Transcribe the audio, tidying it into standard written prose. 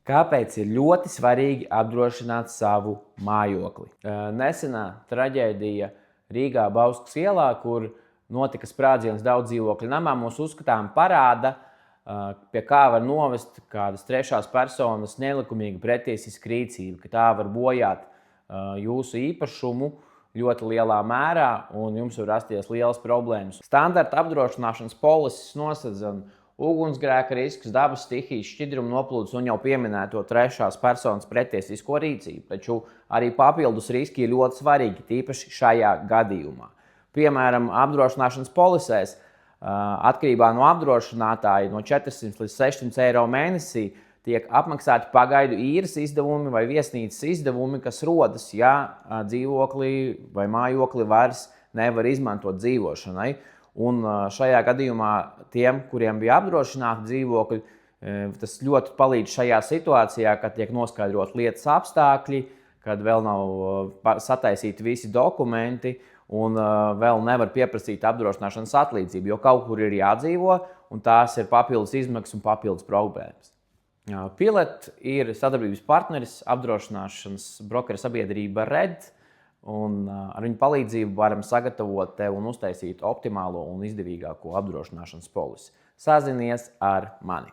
Kāpēc ir ļoti svarīgi apdrošināt savu mājokli? Nesenā traģēdija Rīgā Bauskas ielā, kur notika sprādziens daudz dzīvokļu namā, mūs uzskatām parāda, pie kā var novest kādas trešās personas nelikumīga pretiesiska rīcība, ka tā var bojāt jūsu īpašumu ļoti lielā mērā un jums var rasties lielas problēmas. Standarta apdrošināšanas polises nosedz ugunsgrēka risks, dabas stihijas, šķidruma noplūdes un jau pieminēto trešās personas pretiesisko rīcību. Taču arī papildus riski ir ļoti svarīgi, tīpaši šajā gadījumā. Piemēram, apdrošināšanas polisēs atkarībā no apdrošinātāja no 400 līdz 600 eiro mēnesī tiek apmaksāti pagaidu īres izdevumi vai viesnīcas izdevumi, kas rodas, ja dzīvoklī vai mājokli vairs nevar izmantot dzīvošanai. Un šajā gadījumā tiem, kuriem bija apdrošināti dzīvokļi, tas ļoti palīdz šajā situācijā, kad tiek noskaidrot lietas apstākļi, kad vēl nav sataisīti visi dokumenti un vēl nevar pieprasīt apdrošināšanas atlīdzību, jo kaut kur ir jādzīvo un tās ir papildus izmaksas un papildus problēmas. Pilet ir sadarbības partneris apdrošināšanas brokera sabiedrība RED, un ar viņu palīdzību varam sagatavot tev un uztaisīt optimālo un izdevīgāko apdrošināšanas polisi. Sazinies ar mani!